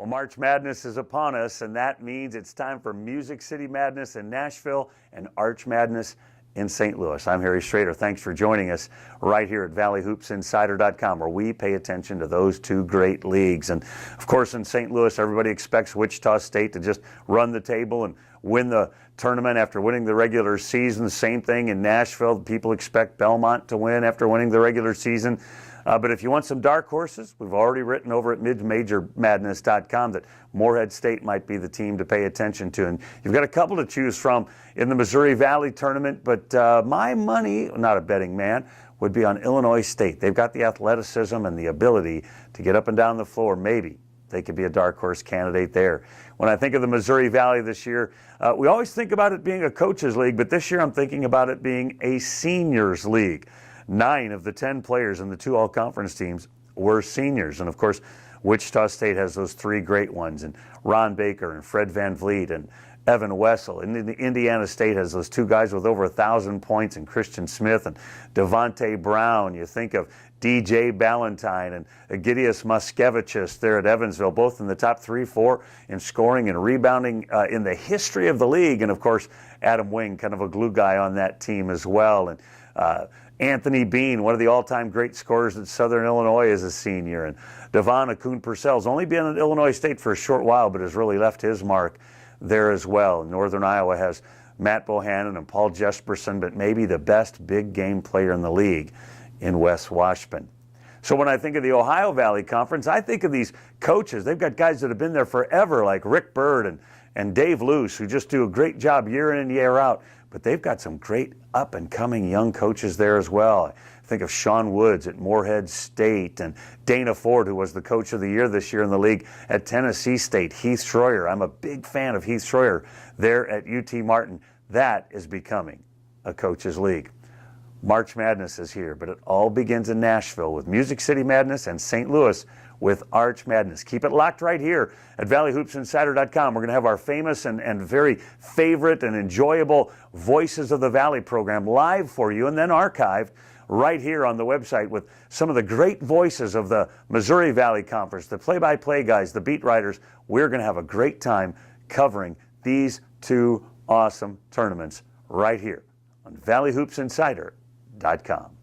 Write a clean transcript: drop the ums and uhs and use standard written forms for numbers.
Well, March Madness is upon us, and that means it's time for Music City Madness in Nashville and Arch Madness in St. Louis. I'm Harry Schrader. Thanks for joining us right here at ValleyHoopsInsider.com, where we pay attention to those two great leagues. And of course, in St. Louis, everybody expects Wichita State to just run the table and win the tournament after winning the regular season. Same thing in Nashville. People expect Belmont to win after winning the regular season. But if you want some dark horses, we've already written over at MidMajorMadness.com that Morehead State might be the team to pay attention to. And you've got a couple to choose from in the Missouri Valley tournament, but my money, not a betting man, would be on Illinois State. They've got the athleticism and the ability to get up and down the floor. Maybe they could be a dark horse candidate there. When I think of the Missouri Valley this year, we always think about it being a coaches league, but this year I'm thinking about it being a seniors league. 9 of the 10 players in the 2 all-conference teams were seniors. And, of course, Wichita State has those 3 great ones, and Ron Baker and Fred Van Vliet and Evan Wessel. And Indiana State has those 2 guys with over 1,000 points, and Christian Smith and Devontae Brown. You think of DJ Ballantyne and Egidius Moskevicius there at Evansville, both in the top 3-4 in scoring and rebounding in the history of the league. And, of course, Adam Wing, kind of a glue guy on that team as well. And Anthony Bean, one of the all-time great scorers at Southern Illinois, is a senior. And Devon Akun-Purcell's only been at Illinois State for a short while, but has really left his mark there as well. Northern Iowa has Matt Bohannon and Paul Jesperson, but maybe the best big game player in the league in Wes Washpun. So when I think of the Ohio Valley Conference, I think of these coaches. They've got guys that have been there forever, like Rick Byrd and Dave Luce, who just do a great job year in and year out. But they've got some great up-and-coming young coaches there as well. I think of Sean Woods at Morehead State, and Dana Ford, who was the coach of the year this year in the league at Tennessee State. Heath Schroyer. I'm a big fan of Heath Schroyer there at UT Martin. That is becoming a coaches league. March Madness is here, but it all begins in Nashville with Music City Madness and St. Louis with Arch Madness. Keep it locked right here at ValleyHoopsInsider.com. We're going to have our famous and very favorite and enjoyable Voices of the Valley program live for you and then archived right here on the website with some of the great voices of the Missouri Valley Conference, the play-by-play guys, the beat writers. We're going to have a great time covering these 2 awesome tournaments right here on ValleyHoopsInsider.com.